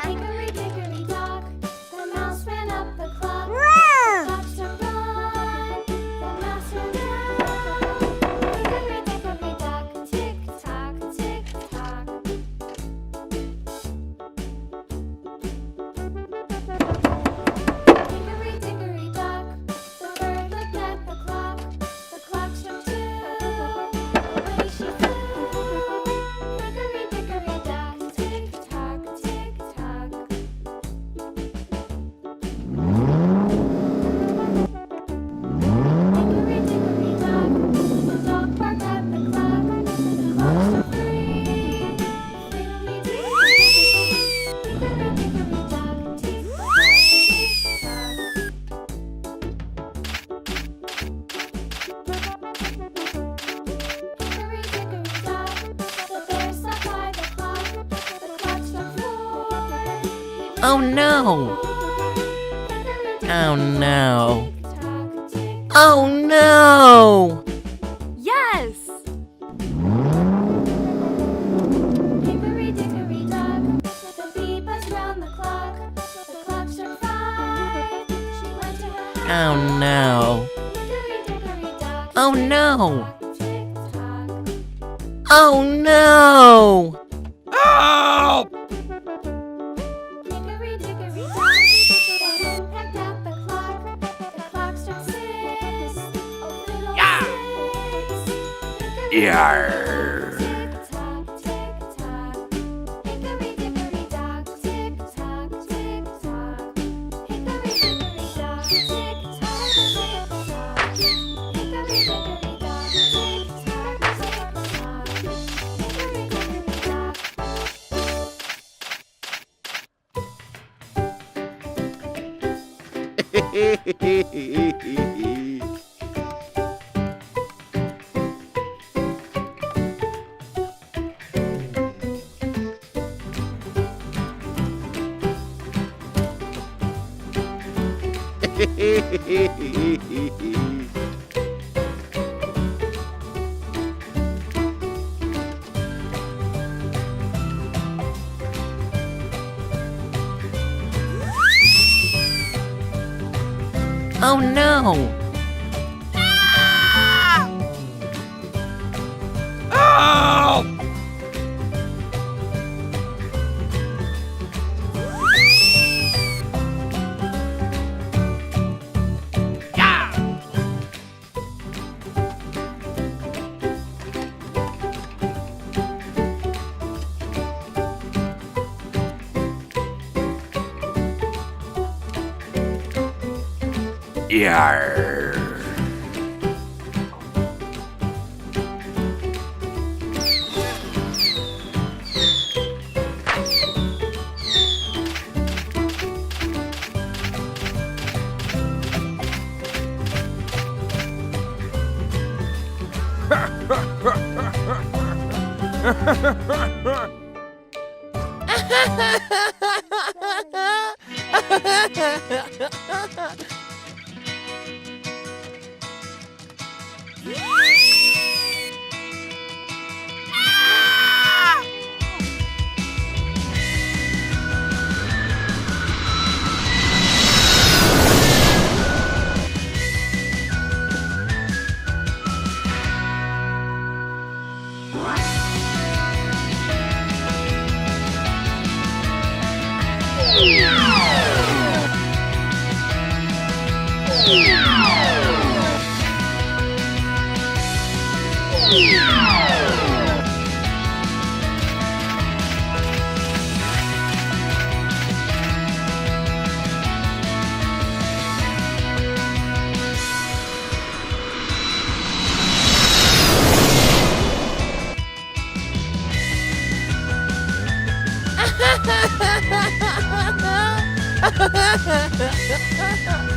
Hickory dickory dock, the mouse ran up the clock. The clock struck one, the mouse ran down. Hickory dickory dock, tick tock, tick tock. Hickory dickory dock, the bird looked at the clock. The clock struck two, away she flew. Hickory dickory dock, tick tock, tick tock. Hickory dickory dock, the dog barked at the clock. The clock struck three, fiddly-dee. Hickory dickory dock, tick tock, tick tock. Hickory dickory dock, the bear sat by the clock. The clock struck four. Oh no! Oh no! Oh no! Yes! Hickory dickory dock, the bee buzzed round the clock. The clock struck five. She went to her house. Oh no! Hickory dickory dock, Oh no! tick tock. Oh no! Help! Hickory dickory dock, the hen pecked at the clock. The clock struck six. Oh little Yeah. six. Hickory Yarr. tick tock, tick tock. Hickory dickory dock, tick tock, tick tock. Hickory dickory dock, tick tock, tick tock. Hickory dickory dock, tick tock, tick tock. Hickory dickory dock. Oh no! Help! Yeah! Yarr. Ha ha ha ha!